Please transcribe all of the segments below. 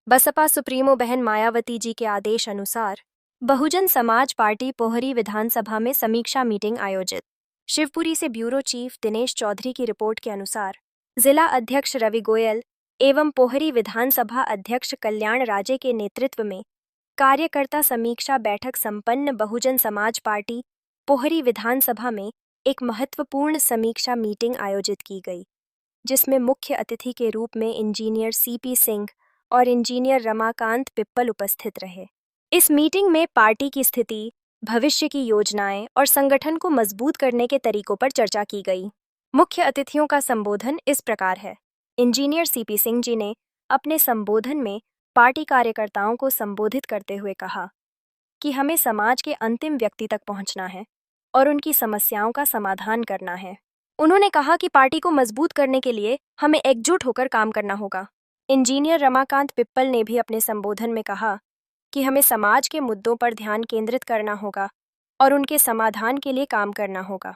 Baspa supremo बहन मायावती जी के आदेश अनुसार बहुजन समाज पार्टी पोहरी विधानसभा में समीक्षा मीटिंग आयोजित। शिवपुरी से ब्यूरो चीफ दिनेश चौधरी की रिपोर्ट के अनुसार जिला अध्यक्ष रवि गोयल एवं पोहरी विधानसभा अध्यक्ष कल्याण राजे के नेतृत्व में कार्यकर्ता समीक्षा बैठक संपन्न। बहुजन समाज पार्टी पोहरी विधानसभा में एक महत्वपूर्ण समीक्षा मीटिंग आयोजित की गई, जिसमें मुख्य अतिथि के रूप में इंजीनियर सीपी सिंह और इंजीनियर रमाकांत पिप्पल उपस्थित रहे। इस मीटिंग में पार्टी की स्थिति, भविष्य की योजनाएं और संगठन को मजबूत करने के तरीकों पर चर्चा की गई। मुख्य अतिथियों का संबोधन इस प्रकार है। इंजीनियर सीपी सिंह जी ने अपने संबोधन में पार्टी कार्यकर्ताओं को संबोधित करते हुए कहा कि हमें समाज के अंतिम व्यक्ति तक पहुंचना है और उनकी समस्याओं का समाधान करना है। उन्होंने कहा कि पार्टी को मजबूत करने के लिए हमें एकजुट होकर काम करना होगा। इंजीनियर रमाकांत पिप्पल ने भी अपने संबोधन में कहा कि हमें समाज के मुद्दों पर ध्यान केंद्रित करना होगा और उनके समाधान के लिए काम करना होगा।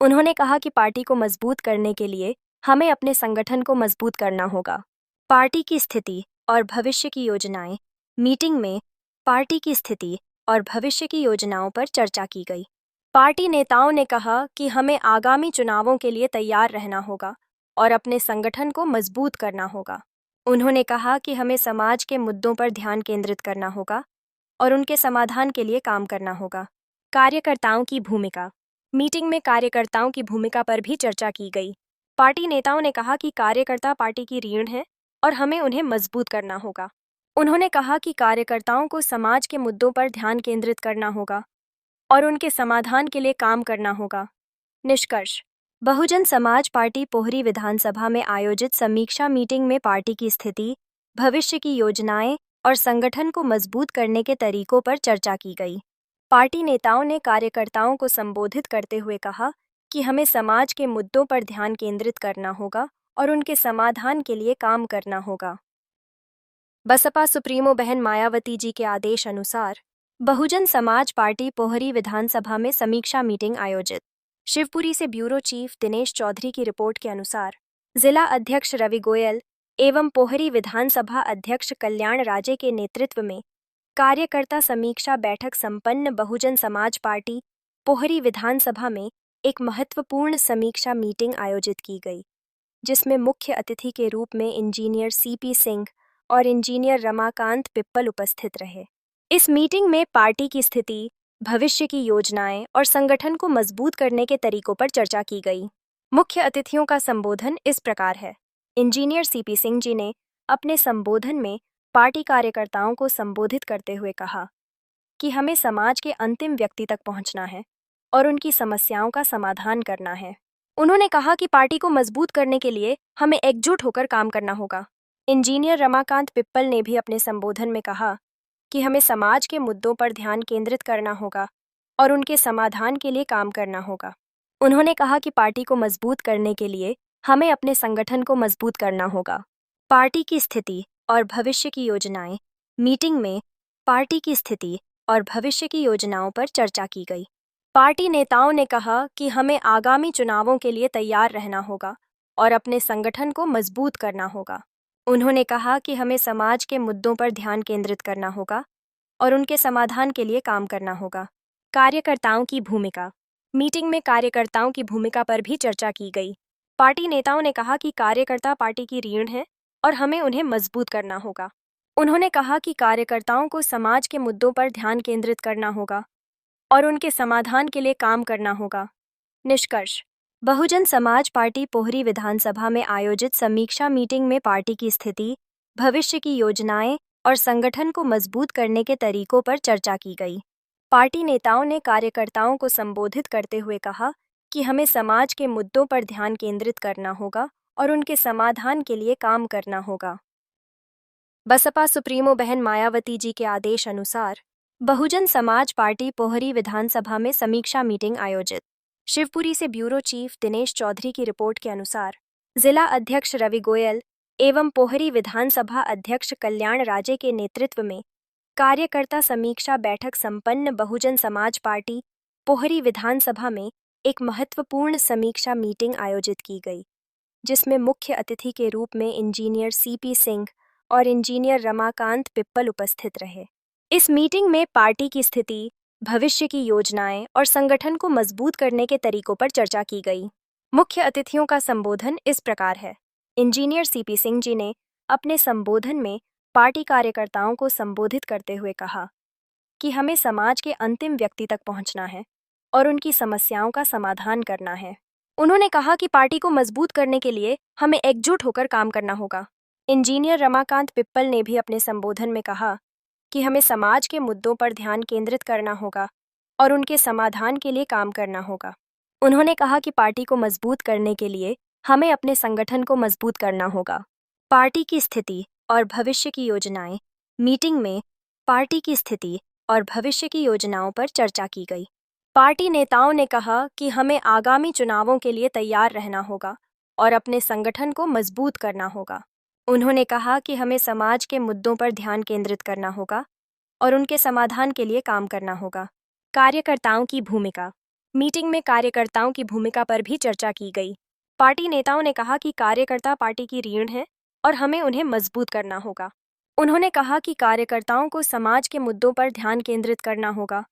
उन्होंने कहा कि पार्टी को मजबूत करने के लिए हमें अपने संगठन को मजबूत करना होगा। पार्टी की स्थिति और भविष्य की योजनाएं। मीटिंग में पार्टी की स्थिति और भविष्य की योजनाओं पर चर्चा की गई। पार्टी नेताओं ने कहा कि हमें आगामी चुनावों के लिए तैयार रहना होगा और अपने संगठन को मजबूत करना होगा। उन्होंने कहा कि हमें समाज के मुद्दों पर ध्यान केंद्रित करना होगा और उनके समाधान के लिए काम करना होगा। कार्यकर्ताओं की भूमिका। मीटिंग में कार्यकर्ताओं की भूमिका पर भी चर्चा की गई। पार्टी नेताओं ने कहा कि कार्यकर्ता पार्टी की रीढ़ हैं और हमें उन्हें मजबूत करना होगा। उन्होंने कहा कि कार्यकर्ताओं को समाज के मुद्दों पर ध्यान केंद्रित करना होगा और उनके समाधान के लिए काम करना होगा। निष्कर्ष। बहुजन समाज पार्टी पोहरी विधानसभा में आयोजित समीक्षा मीटिंग में पार्टी की स्थिति, भविष्य की योजनाएं और संगठन को मजबूत करने के तरीकों पर चर्चा की गई। पार्टी नेताओं ने कार्यकर्ताओं को संबोधित करते हुए कहा कि हमें समाज के मुद्दों पर ध्यान केंद्रित करना होगा और उनके समाधान के लिए काम करना होगा। बसपा सुप्रीमो बहन मायावती जी के आदेश अनुसार बहुजन समाज पार्टी पोहरी विधानसभा में समीक्षा मीटिंग आयोजित। शिवपुरी से ब्यूरो चीफ दिनेश चौधरी की रिपोर्ट के अनुसार जिला अध्यक्ष रवि गोयल एवं पोहरी विधानसभा अध्यक्ष कल्याण राजे के नेतृत्व में कार्यकर्ता समीक्षा बैठक संपन्न। बहुजन समाज पार्टी पोहरी विधानसभा में एक महत्वपूर्ण समीक्षा मीटिंग आयोजित की गई, जिसमें मुख्य अतिथि के रूप में इंजीनियर सीपी सिंह और इंजीनियर रमाकांत पिप्पल उपस्थित रहे। इस मीटिंग में पार्टी की स्थिति, भविष्य की योजनाएं और संगठन को मजबूत करने के तरीकों पर चर्चा की गई। मुख्य अतिथियों का संबोधन इस प्रकार है। इंजीनियर सीपी सिंह जी ने अपने संबोधन में पार्टी कार्यकर्ताओं को संबोधित करते हुए कहा कि हमें समाज के अंतिम व्यक्ति तक पहुंचना है और उनकी समस्याओं का समाधान करना है। उन्होंने कहा कि पार्टी को मजबूत करने के लिए हमें एकजुट होकर काम करना होगा। इंजीनियर रमाकांत पिप्पल ने भी अपने संबोधन में कहा कि हमें समाज के मुद्दों पर ध्यान केंद्रित करना होगा और उनके समाधान के लिए काम करना होगा। उन्होंने कहा कि पार्टी को मजबूत करने के लिए हमें अपने संगठन को मजबूत करना होगा। पार्टी की स्थिति और भविष्य की योजनाएं। मीटिंग में पार्टी की स्थिति और भविष्य की योजनाओं पर चर्चा की गई। पार्टी नेताओं ने कहा कि हमें आगामी चुनावों के लिए तैयार रहना होगा और अपने संगठन को मजबूत करना होगा। उन्होंने कहा कि हमें समाज के मुद्दों पर ध्यान केंद्रित करना होगा और उनके समाधान के लिए काम करना होगा। कार्यकर्ताओं की भूमिका। मीटिंग में कार्यकर्ताओं की भूमिका पर भी चर्चा की गई। पार्टी नेताओं ने कहा कि कार्यकर्ता पार्टी की रीढ़ हैं और हमें उन्हें मजबूत करना होगा। उन्होंने कहा कि कार्यकर्ताओं को समाज के मुद्दों पर ध्यान केंद्रित करना होगा और उनके समाधान के लिए काम करना होगा। निष्कर्ष। बहुजन समाज पार्टी पोहरी विधानसभा में आयोजित समीक्षा मीटिंग में पार्टी की स्थिति, भविष्य की योजनाएं और संगठन को मजबूत करने के तरीकों पर चर्चा की गई। पार्टी नेताओं ने कार्यकर्ताओं को संबोधित करते हुए कहा कि हमें समाज के मुद्दों पर ध्यान केंद्रित करना होगा और उनके समाधान के लिए काम करना होगा। बसपा सुप्रीमो बहन मायावती जी के आदेश अनुसार बहुजन समाज पार्टी पोहरी विधानसभा में समीक्षा मीटिंग आयोजित। शिवपुरी से ब्यूरो चीफ दिनेश चौधरी की रिपोर्ट के अनुसार जिला अध्यक्ष रवि गोयल एवं पोहरी विधानसभा अध्यक्ष कल्याण राजे के नेतृत्व में कार्यकर्ता समीक्षा बैठक संपन्न। बहुजन समाज पार्टी पोहरी विधानसभा में एक महत्वपूर्ण समीक्षा मीटिंग आयोजित की गई, जिसमें मुख्य अतिथि के रूप में इंजीनियर सीपी सिंह और इंजीनियर रमाकांत पिप्पल उपस्थित रहे। इस मीटिंग में पार्टी की स्थिति, भविष्य की योजनाएं और संगठन को मजबूत करने के तरीकों पर चर्चा की गई। मुख्य अतिथियों का संबोधन इस प्रकार है। इंजीनियर सीपी सिंह जी ने अपने संबोधन में पार्टी कार्यकर्ताओं को संबोधित करते हुए कहा कि हमें समाज के अंतिम व्यक्ति तक पहुंचना है और उनकी समस्याओं का समाधान करना है। उन्होंने कहा कि पार्टी को मजबूत करने के लिए हमें एकजुट होकर काम करना होगा। इंजीनियर रमाकांत पिप्पल ने भी अपने संबोधन में कहा कि हमें समाज के मुद्दों पर ध्यान केंद्रित करना होगा और उनके समाधान के लिए काम करना होगा। उन्होंने कहा कि पार्टी को मजबूत करने के लिए हमें अपने संगठन को मजबूत करना होगा। पार्टी की स्थिति और भविष्य की योजनाएं। मीटिंग में पार्टी की स्थिति और भविष्य की योजनाओं पर चर्चा की गई। पार्टी नेताओं ने कहा कि हमें आगामी चुनावों के लिए तैयार रहना होगा और अपने संगठन को मजबूत करना होगा। उन्होंने कहा कि हमें समाज के मुद्दों पर ध्यान केंद्रित करना होगा और उनके समाधान के लिए काम करना होगा। कार्यकर्ताओं की भूमिका। मीटिंग में कार्यकर्ताओं की भूमिका पर भी चर्चा की गई। पार्टी नेताओं ने कहा कि कार्यकर्ता पार्टी की रीढ़ हैं और हमें उन्हें मजबूत करना होगा। उन्होंने कहा कि कार्यकर्ताओं को समाज के मुद्दों पर ध्यान केंद्रित करना होगा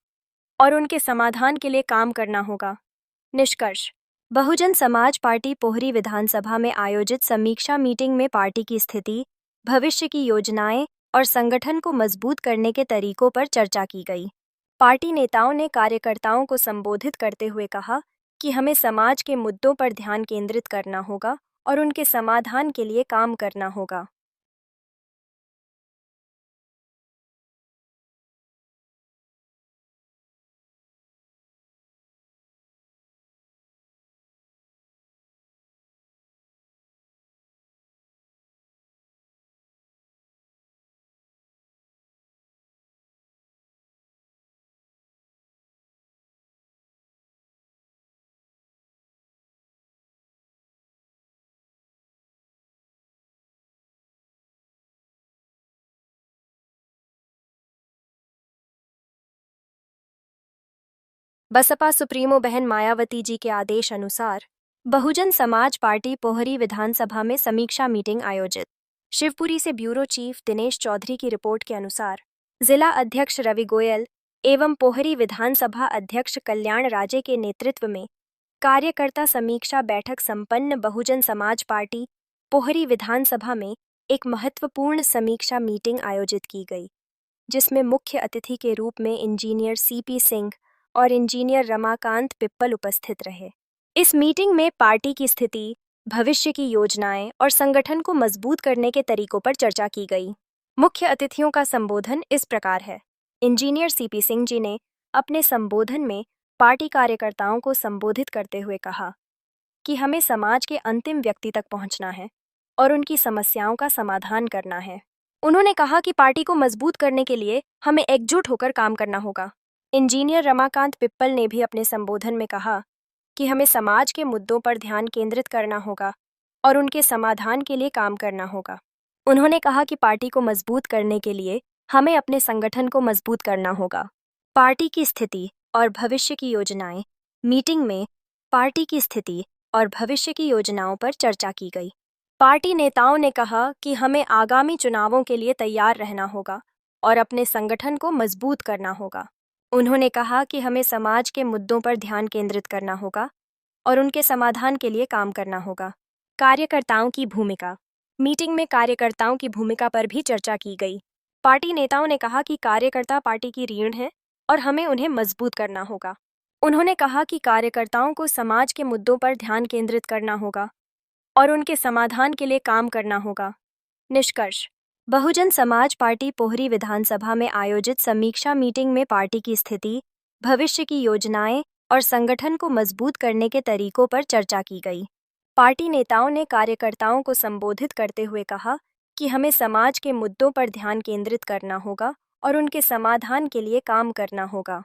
और उनके समाधान के लिए काम करना होगा। निष्कर्ष। बहुजन समाज पार्टी पोहरी विधानसभा में आयोजित समीक्षा मीटिंग में पार्टी की स्थिति, भविष्य की योजनाएं और संगठन को मजबूत करने के तरीकों पर चर्चा की गई। पार्टी नेताओं ने कार्यकर्ताओं को संबोधित करते हुए कहा कि हमें समाज के मुद्दों पर ध्यान केंद्रित करना होगा और उनके समाधान के लिए काम करना होगा। बसपा सुप्रीमो बहन मायावती जी के आदेश अनुसार बहुजन समाज पार्टी पोहरी विधानसभा में समीक्षा मीटिंग आयोजित। शिवपुरी से ब्यूरो चीफ दिनेश चौधरी की रिपोर्ट के अनुसार जिला अध्यक्ष रवि गोयल एवं पोहरी विधानसभा अध्यक्ष कल्याण राजे के नेतृत्व में कार्यकर्ता समीक्षा बैठक संपन्न। बहुजन समाज पार्टी पोहरी विधानसभा में एक महत्वपूर्ण समीक्षा मीटिंग आयोजित की गई, जिसमें मुख्य अतिथि के रूप में इंजीनियर सीपी सिंह और इंजीनियर रमाकांत पिप्पल उपस्थित रहे। इस मीटिंग में पार्टी की स्थिति, भविष्य की योजनाएं और संगठन को मजबूत करने के तरीकों पर चर्चा की गई। मुख्य अतिथियों का संबोधन इस प्रकार है। इंजीनियर सीपी सिंह जी ने अपने संबोधन में पार्टी कार्यकर्ताओं को संबोधित करते हुए कहा कि हमें समाज के अंतिम व्यक्ति तक पहुंचना है और उनकी समस्याओं का समाधान करना है। उन्होंने कहा कि पार्टी को मजबूत करने के लिए हमें एकजुट होकर काम करना होगा। इंजीनियर रमाकांत पिप्पल ने भी अपने संबोधन में कहा कि हमें समाज के मुद्दों पर ध्यान केंद्रित करना होगा और उनके समाधान के लिए काम करना होगा। उन्होंने कहा कि पार्टी को मजबूत करने के लिए हमें अपने संगठन को मजबूत करना होगा। पार्टी की स्थिति और भविष्य की योजनाएं। मीटिंग में पार्टी की स्थिति और भविष्य की योजनाओं पर चर्चा की गई। पार्टी नेताओं ने कहा कि हमें आगामी चुनावों के लिए तैयार रहना होगा और अपने संगठन को मजबूत करना होगा। उन्होंने कहा कि हमें समाज के मुद्दों पर ध्यान केंद्रित करना होगा और उनके समाधान के लिए काम करना होगा। कार्यकर्ताओं की भूमिका। मीटिंग में कार्यकर्ताओं की भूमिका पर भी चर्चा की गई। पार्टी नेताओं ने कहा कि कार्यकर्ता पार्टी की रीढ़ हैं और हमें उन्हें मजबूत करना होगा। उन्होंने कहा कि कार्यकर्ताओं को समाज के मुद्दों पर ध्यान केंद्रित करना होगा और उनके समाधान के लिए काम करना होगा। निष्कर्ष। बहुजन समाज पार्टी पोहरी विधानसभा में आयोजित समीक्षा मीटिंग में पार्टी की स्थिति, भविष्य की योजनाएं और संगठन को मजबूत करने के तरीकों पर चर्चा की गई। पार्टी नेताओं ने कार्यकर्ताओं को संबोधित करते हुए कहा कि हमें समाज के मुद्दों पर ध्यान केंद्रित करना होगा और उनके समाधान के लिए काम करना होगा।